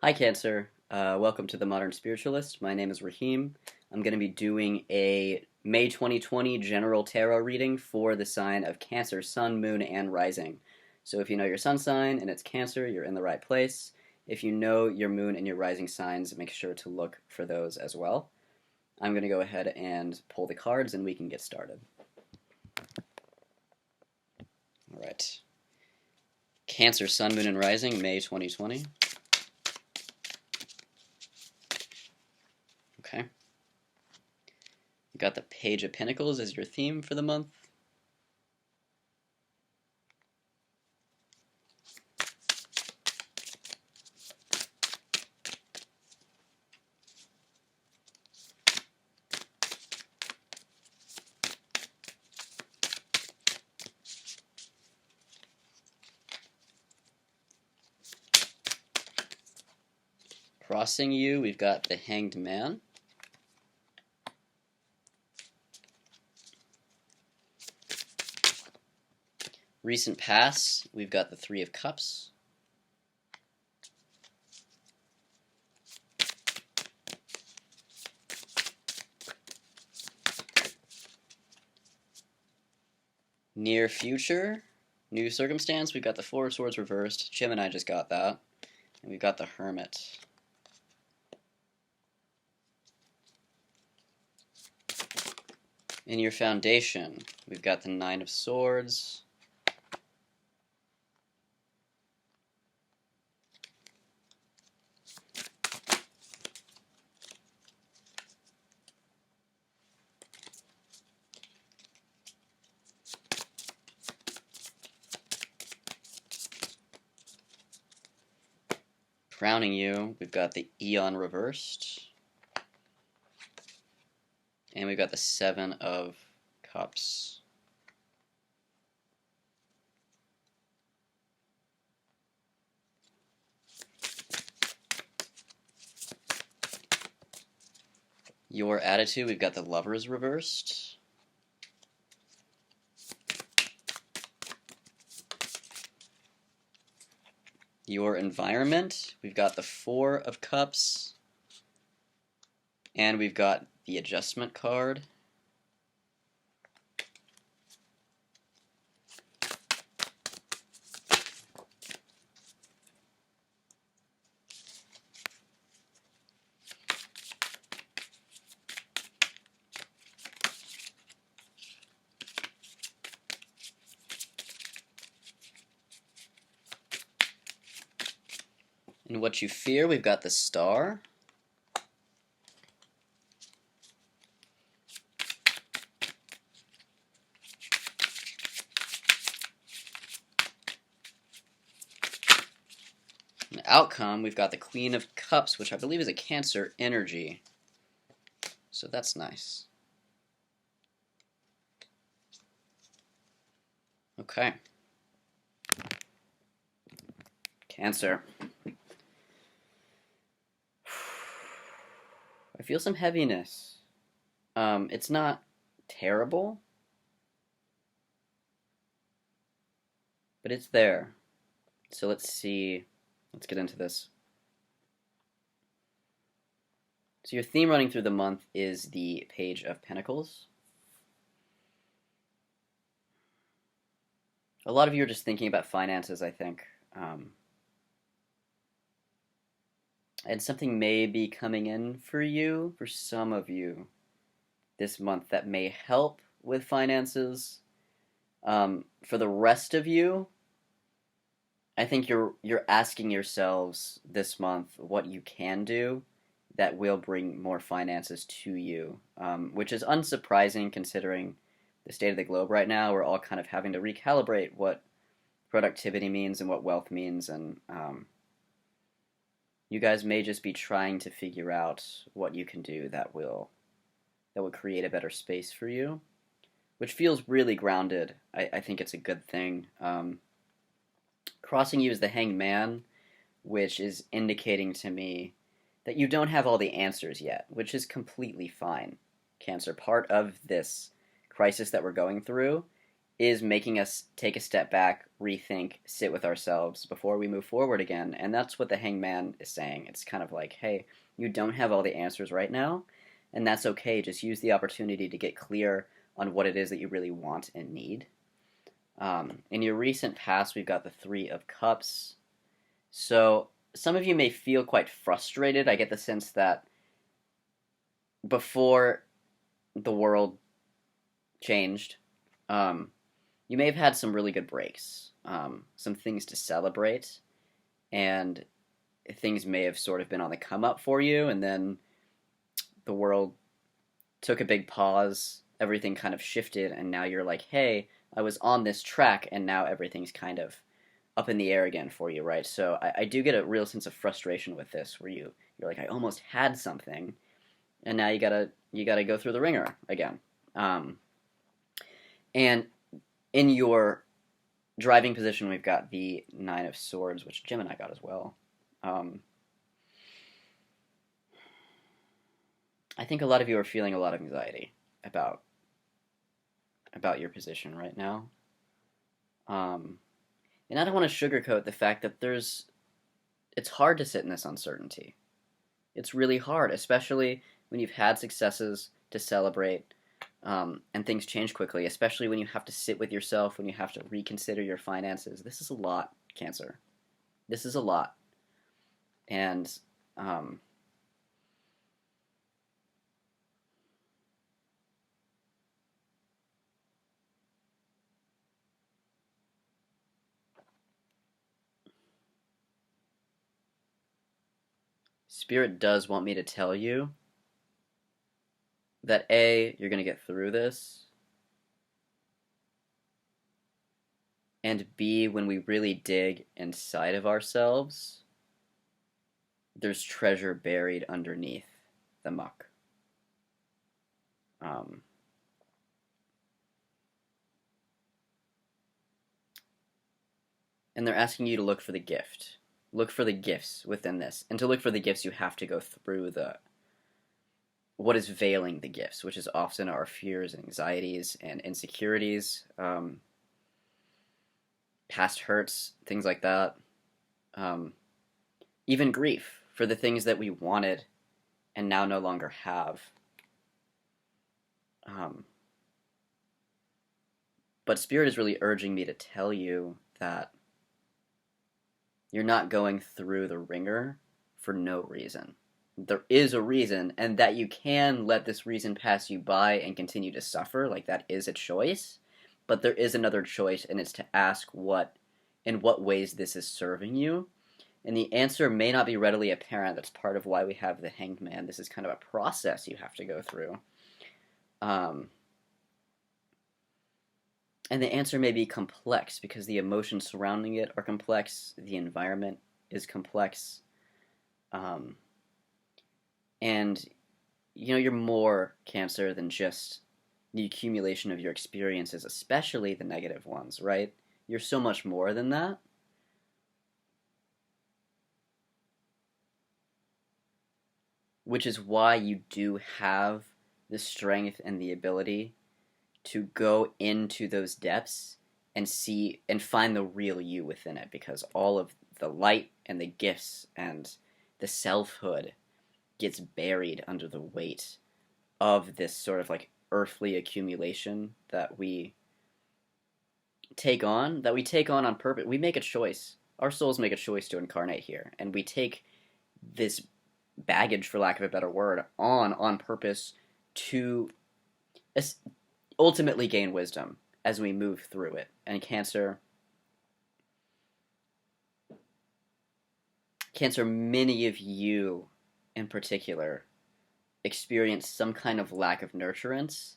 Hi, Cancer. Welcome to the Modern Spiritualist. My name is Raheem. I'm going to be doing a May 2020 general tarot reading for the sign of Cancer, Sun, Moon, and Rising. So if you know your sun sign and it's Cancer, you're in the right place. If you know your moon and your rising signs, make sure to look for those as well. I'm going to go ahead and pull the cards and we can get started. All right. Cancer, Sun, Moon, and Rising, May 2020. Okay. You got the Page of Pentacles as your theme for the month. Crossing you, we've got the Hanged Man. Recent past, we've got the Three of Cups. Near future, new circumstance, we've got the Four of Swords reversed. Jim and I just got that. And we've got the Hermit. In your foundation, we've got the Nine of Swords. Crowning you, we've got the Aeon reversed. And we've got the Seven of Cups. Your attitude, we've got the Lovers reversed. Your environment, we've got the Four of Cups. And we've got the Adjustment card. And what you fear, we've got the Star. An outcome, we've got the Queen of Cups, which I believe is a Cancer energy. So that's nice. Okay. Cancer. I feel some heaviness. It's not terrible, but it's there. So let's see. Let's get into this. So your theme running through the month is the Page of Pentacles. A lot of you are just thinking about finances, I think. And something may be coming in for you, for some of you, this month that may help with finances. For the rest of you, I think you're asking yourselves this month what you can do that will bring more finances to you, which is unsurprising considering the state of the globe right now. We're all kind of having to recalibrate what productivity means and what wealth means, and you guys may just be trying to figure out what you can do that will create a better space for you, which feels really grounded. I think it's a good thing. Crossing you is the Hanged Man, which is indicating to me that you don't have all the answers yet, which is completely fine, Cancer. Part of this crisis that we're going through is making us take a step back, rethink, sit with ourselves before we move forward again. And that's what the Hangman is saying. It's kind of like, hey, you don't have all the answers right now, and that's okay. Just use the opportunity to get clear on what it is that you really want and need. In your recent past, we've got the Three of Cups. So some of you may feel quite frustrated. I get the sense that before the world changed, you may have had some really good breaks, some things to celebrate, and things may have sort of been on the come up for you, and then the world took a big pause, everything kind of shifted, and now you're like, hey, I was on this track, and now everything's kind of up in the air again for you, right? So I do get a real sense of frustration with this, where you're like, I almost had something, and now you gotta go through the ringer again. And in your driving position, we've got the Nine of Swords, which Gemini got as well. I think a lot of you are feeling a lot of anxiety about your position right now. And I don't want to sugarcoat the fact that it's hard to sit in this uncertainty. It's really hard, especially when you've had successes to celebrate, and things change quickly, especially when you have to sit with yourself, when you have to reconsider your finances. This is a lot, Cancer. This is a lot. And Spirit does want me to tell you that A, you're going to get through this, and B, when we really dig inside of ourselves, there's treasure buried underneath the muck. And they're asking you to look for the gift. Look for the gifts within this. And to look for the gifts, you have to go through what is veiling the gifts, which is often our fears and anxieties and insecurities, past hurts, things like that. Even grief for the things that we wanted and now no longer have. But Spirit is really urging me to tell you that you're not going through the ringer for no reason. There is a reason, and that you can let this reason pass you by and continue to suffer, like that is a choice, but there is another choice, and it's to ask in what ways this is serving you. And the answer may not be readily apparent. That's part of why we have the Hanged Man. This is kind of a process you have to go through. And the answer may be complex because the emotions surrounding it are complex, the environment is complex, and you're more, Cancer, than just the accumulation of your experiences, especially the negative ones, right? You're so much more than that. Which is why you do have the strength and the ability to go into those depths and see and find the real you within it, because all of the light and the gifts and the selfhood gets buried under the weight of this sort of like earthly accumulation that we take on on purpose. We make a choice. Our souls make a choice to incarnate here, and we take this baggage, for lack of a better word, on purpose to ultimately gain wisdom as we move through it. And Cancer, many of you in particular experience some kind of lack of nurturance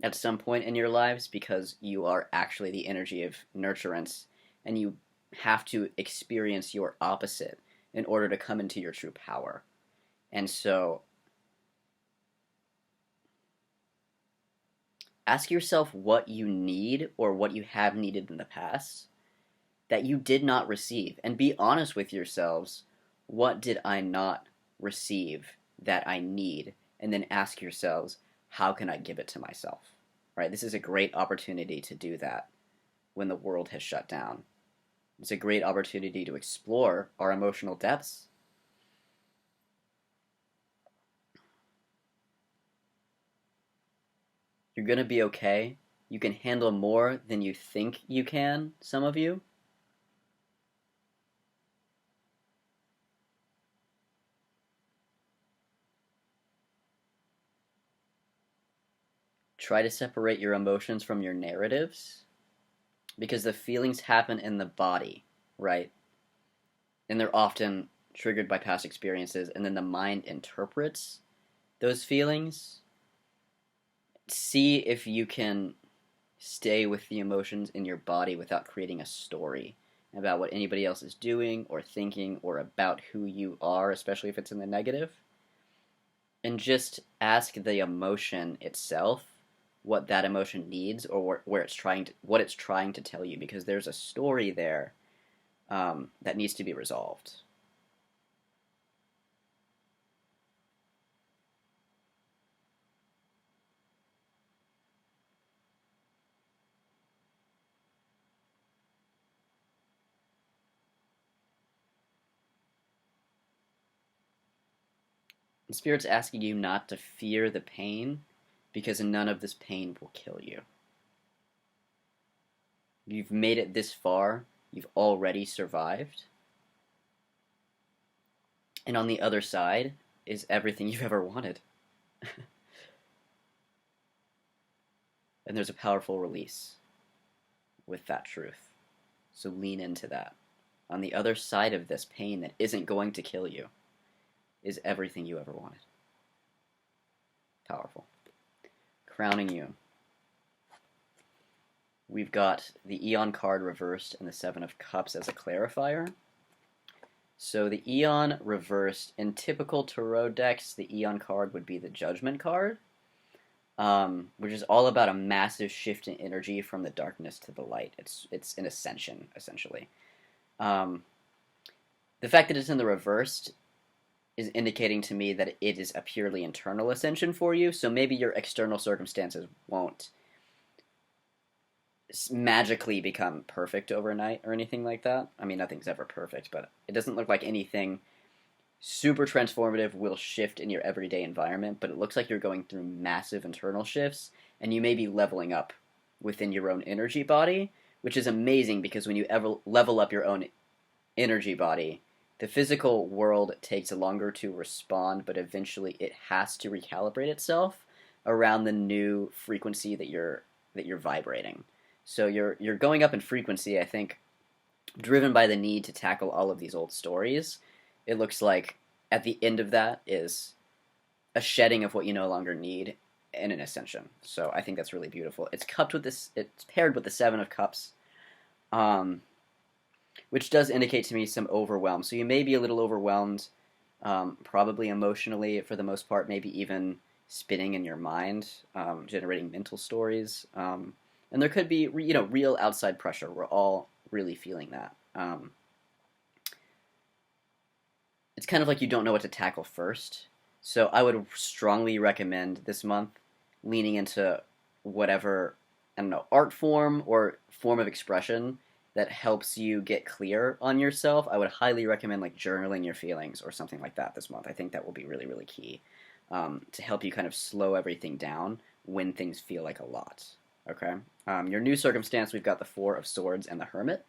at some point in your lives, because you are actually the energy of nurturance, and you have to experience your opposite in order to come into your true power. And so ask yourself what you need or what you have needed in the past that you did not receive, and be honest with yourselves. What did I not receive that I need? And then ask yourselves, how can I give it to myself? right? This is a great opportunity to do that when the world has shut down. It's a great opportunity to explore our emotional depths. You're going to be okay. You can handle more than you think you can, some of you. Try to separate your emotions from your narratives, because the feelings happen in the body, right? And they're often triggered by past experiences, and then the mind interprets those feelings. See if you can stay with the emotions in your body without creating a story about what anybody else is doing or thinking or about who you are, especially if it's in the negative. And just ask the emotion itself what that emotion needs, or where it's trying to, what it's trying to tell you, because there's a story there that needs to be resolved. And Spirit's asking you not to fear the pain, because none of this pain will kill you. You've made it this far. You've already survived. And on the other side is everything you've ever wanted. And there's a powerful release with that truth. So lean into that. On the other side of this pain that isn't going to kill you is everything you ever wanted. Powerful. Crowning you. We've got the Aeon card reversed and the Seven of Cups as a clarifier. So the Aeon reversed, in typical tarot decks, the Aeon card would be the Judgment card, which is all about a massive shift in energy from the darkness to the light. It's an ascension, essentially. The fact that it's in the reversed is indicating to me that it is a purely internal ascension for you, so maybe your external circumstances won't magically become perfect overnight or anything like that. I mean, nothing's ever perfect, but it doesn't look like anything super transformative will shift in your everyday environment, but it looks like you're going through massive internal shifts, and you may be leveling up within your own energy body, which is amazing, because when you ever level up your own energy body, the physical world takes longer to respond, but eventually it has to recalibrate itself around the new frequency that you're vibrating. So you're going up in frequency, I think, driven by the need to tackle all of these old stories. It looks like at the end of that is a shedding of what you no longer need and an ascension. So I think that's really beautiful. It's cupped with this. It's paired with the Seven of Cups, which does indicate to me some overwhelm. So you may be a little overwhelmed, probably emotionally for the most part, maybe even spinning in your mind, generating mental stories. And there could be, real outside pressure. We're all really feeling that. It's kind of like you don't know what to tackle first. So I would strongly recommend this month leaning into whatever, I don't know, art form or form of expression that helps you get clear on yourself. I would highly recommend like journaling your feelings or something like that this month. I think that will be really, really key to help you kind of slow everything down when things feel like a lot. Okay? Your new circumstance, we've got the Four of Swords and the Hermit.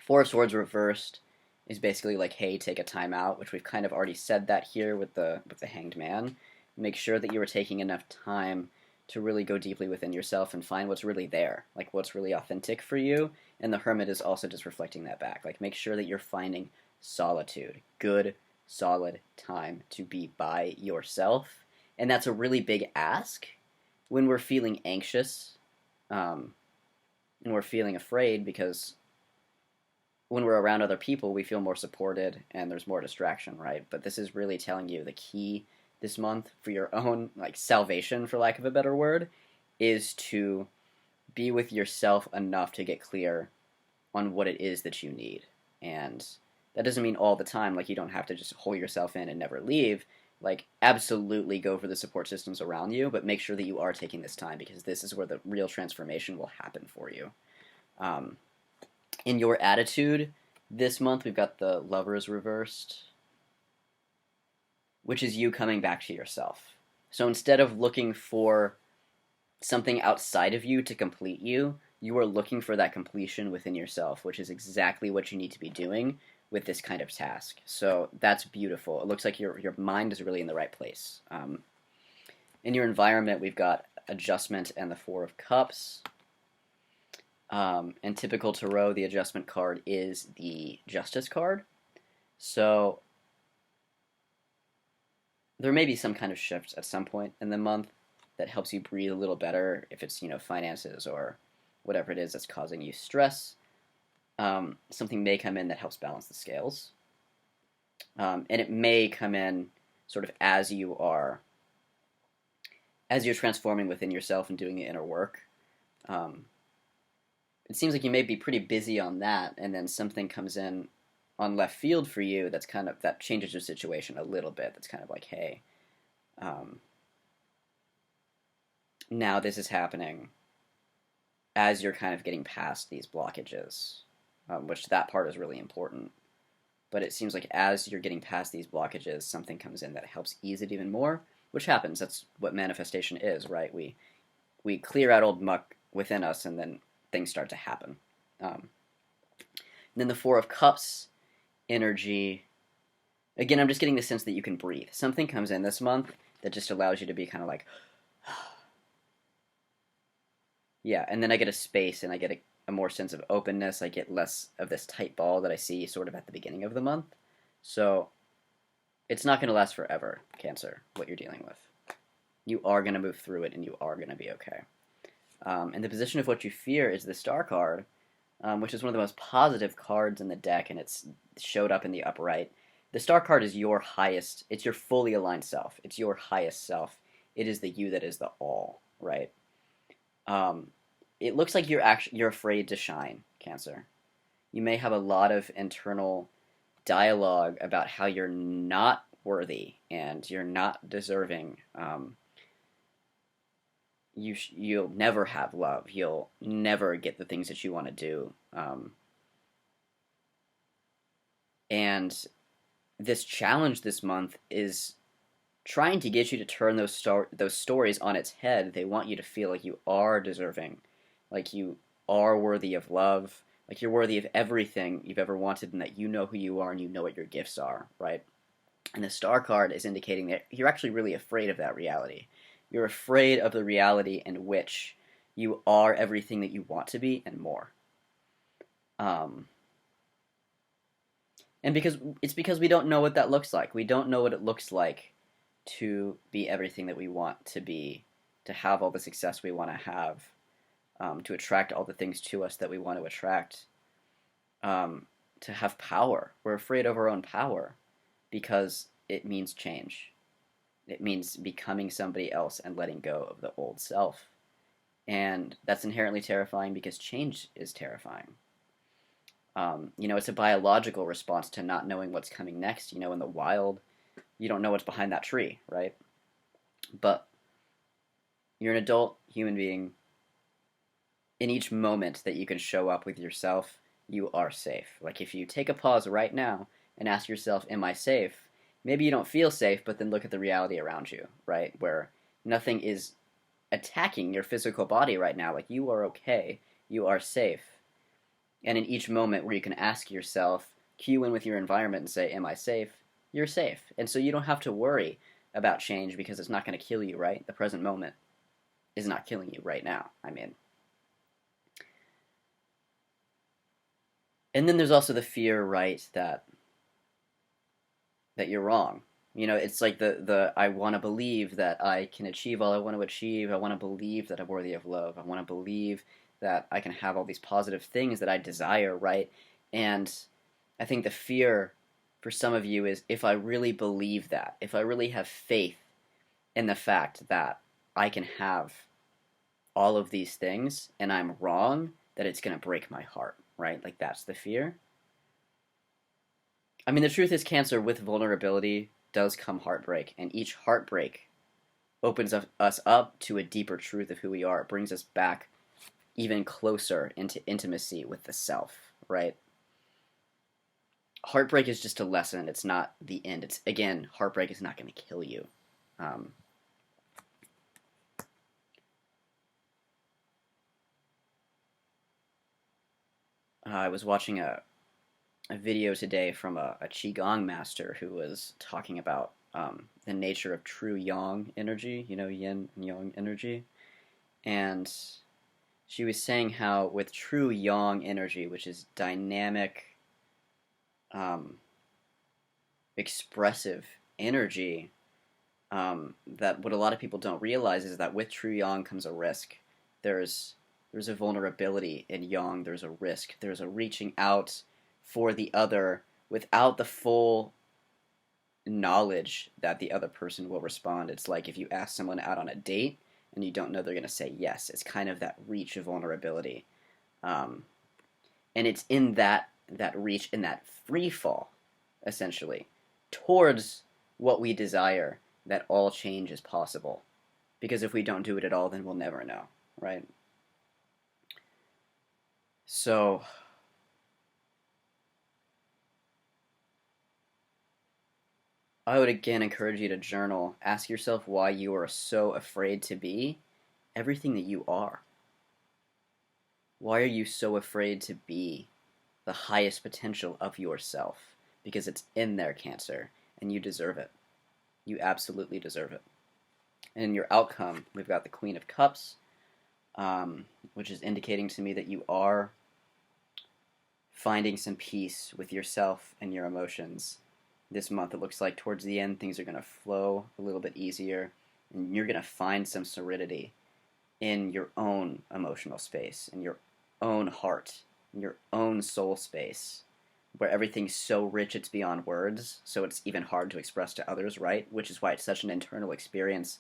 Four of Swords reversed is basically like, hey, take a time out, which we've kind of already said that here with the Hanged Man. Make sure that you are taking enough time to really go deeply within yourself and find what's really there, like what's really authentic for you. And the Hermit is also just reflecting that back. Like, make sure that you're finding solitude, good, solid time to be by yourself. And that's a really big ask when we're feeling anxious and we're feeling afraid, because when we're around other people, we feel more supported and there's more distraction, right? But this is really telling you the key this month for your own, like, salvation, for lack of a better word, is to be with yourself enough to get clear on what it is that you need. And that doesn't mean all the time, like, you don't have to just hole yourself in and never leave. Like, absolutely go for the support systems around you, but make sure that you are taking this time, because this is where the real transformation will happen for you. In your attitude this month, we've got the Lovers reversed, which is you coming back to yourself. So instead of looking for something outside of you to complete you, you are looking for that completion within yourself, which is exactly what you need to be doing with this kind of task. So that's beautiful. It looks like your mind is really in the right place. In your environment, we've got adjustment and the Four of Cups. And typical tarot, the adjustment card is the Justice card. So there may be some kind of shift at some point in the month that helps you breathe a little better, if it's, finances or whatever it is that's causing you stress. Something may come in that helps balance the scales. And it may come in sort of as you're transforming within yourself and doing the inner work. It seems like you may be pretty busy on that, and then something comes in on left field for you that changes your situation a little bit. That's kind of like, hey, now this is happening as you're kind of getting past these blockages, which that part is really important. But it seems like as you're getting past these blockages, something comes in that helps ease it even more, which happens. That's what manifestation is, right? We clear out old muck within us, and then things start to happen. And then the Four of Cups energy, again, I'm just getting the sense that you can breathe. Something comes in this month that just allows you to be kind of like, yeah, and then I get a space, and I get a more sense of openness. I get less of this tight ball that I see sort of at the beginning of the month. So it's not going to last forever, Cancer, what you're dealing with. You are going to move through it, and you are going to be okay. And the position of what you fear is the Star card, which is one of the most positive cards in the deck, and it's showed up in the upright. The Star card is your highest, it's your fully aligned self. It's your highest self. It is the you that is the all, right? It looks like you're afraid to shine, Cancer. You may have a lot of internal dialogue about how you're not worthy and you're not deserving. You'll never have love. You'll never get the things that you want to do. And this challenge this month is trying to get you to turn those stories on its head. They want you to feel like you are deserving, like you are worthy of love, like you're worthy of everything you've ever wanted, and that you know who you are and you know what your gifts are, right? And the Star card is indicating that you're actually really afraid of that reality. You're afraid of the reality in which you are everything that you want to be and more. And because we don't know what that looks like. We don't know what it looks like to be everything that we want to be, to have all the success we want to have, to attract all the things to us that we want to attract, to have power. We're afraid of our own power because it means change. It means becoming somebody else and letting go of the old self. And that's inherently terrifying because change is terrifying. It's a biological response to not knowing what's coming next. In the wild, you don't know what's behind that tree, right? But you're an adult human being. In each moment that you can show up with yourself, you are safe. Like if you take a pause right now and ask yourself, am I safe? Maybe you don't feel safe, but then look at the reality around you, right? Where nothing is attacking your physical body right now. Like you are okay. You are safe. And in each moment where you can ask yourself, cue in with your environment and say, am I safe? You're safe. And so you don't have to worry about change because it's not going to kill you, right? The present moment is not killing you right now. And then there's also the fear, right, that you're wrong. It's like the I want to believe that I can achieve all I want to achieve. I want to believe that I'm worthy of love. I want to believe that I can have all these positive things that I desire, right? And I think the fear for some of you is, if I really believe that, if I really have faith in the fact that I can have all of these things and I'm wrong, that it's going to break my heart, right? Like that's the fear. The truth is, Cancer, with vulnerability, does come heartbreak, and each heartbreak opens us up to a deeper truth of who we are. It brings us back even closer into intimacy with the self, right? Heartbreak is just a lesson. It's not the end. It's, again, heartbreak is not going to kill you. I was watching a video today from a Qigong master who was talking about the nature of true yang energy, yin and yang energy. And she was saying how with true yang energy, which is dynamic, expressive energy, that what a lot of people don't realize is that with true yang comes a risk. There's a vulnerability in yang. There's a risk. There's a reaching out for the other without the full knowledge that the other person will respond. It's like if you ask someone out on a date and you don't know they're going to say yes. It's kind of that reach of vulnerability. And it's in that reach, in that free fall, essentially, towards what we desire, that all change is possible. Because if we don't do it at all, then we'll never know, right? So, I would again encourage you to journal. Ask yourself why you are so afraid to be everything that you are. Why are you so afraid to be the highest potential of yourself? Because it's in there, Cancer, and you deserve it. You absolutely deserve it. And in your outcome, we've got the Queen of Cups, which is indicating to me that you are finding some peace with yourself and your emotions. This month, it looks like towards the end, things are going to flow a little bit easier, and you're going to find some serenity in your own emotional space, in your own heart, in your own soul space, where everything's so rich it's beyond words, so it's even hard to express to others, right? Which is why it's such an internal experience.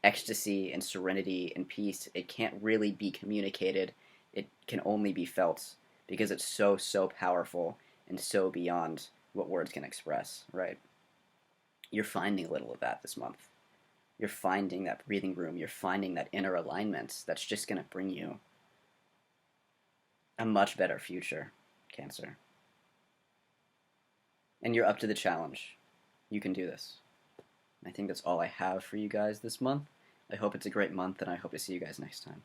Ecstasy and serenity and peace, it can't really be communicated. It can only be felt because it's so, so powerful and so beyond what words can express, right? You're finding a little of that this month. You're finding that breathing room. You're finding that inner alignment that's just going to bring you a much better future, Cancer. And you're up to the challenge. You can do this. I think that's all I have for you guys this month. I hope it's a great month, and I hope to see you guys next time.